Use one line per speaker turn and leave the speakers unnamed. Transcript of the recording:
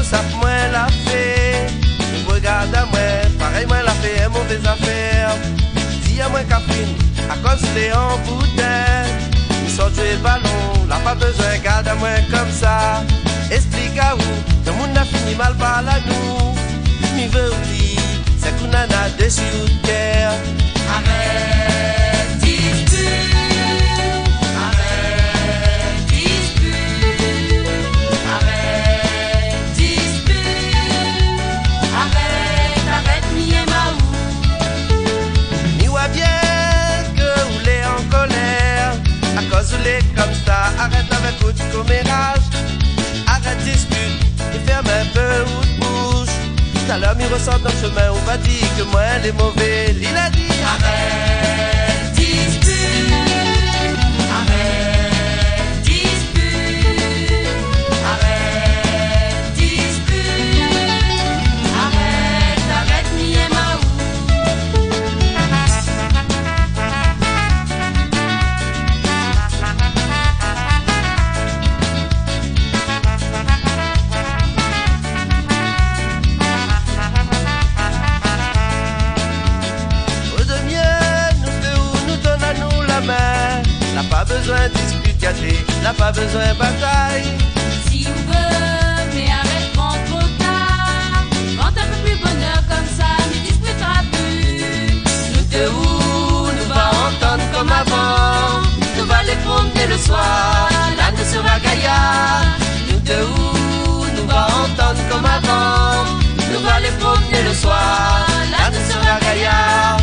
ça moi la fait. Regarde à moi, pareil moi la fait mauvaise affaire. Dis à moi Catherine, à cause les en bouteille. Ils sont joués le ballon, là pas besoin, garde à moi comme ça. Explique à où, le monde a fini mal par la nous. Mi veut dire, c'est qu'on en a dessus de terre.
Arrête dispute, arrête dispute, arrête dispute, arrête mi et ma ou.
Mi voit bien que vous l'êtes en colère, à cause vous l'êtes comme ça, arrête avec votre commérage. Arrête dispute, et ferme un peu ou de bouche. Tout à l'heure mi ressort dans le chemin, on va dire que moi les mauvais, il a dit
Arrête dispute, arrête dispute, arrête dispute, arrête mi et ma ou.
N'a pas besoin de dispute gâtée, n'a pas besoin de bataille.
Si on veut, mais arrête quand trop tard. Quand un peu plus bonheur comme ça, ne disputera plus. Nous deux où nous va entendre comme avant. Nous va les promener le soir, là nous sera gaillard. Nous deux où nous va entendre comme avant. Nous va les promener le soir, là nous sera gaillard.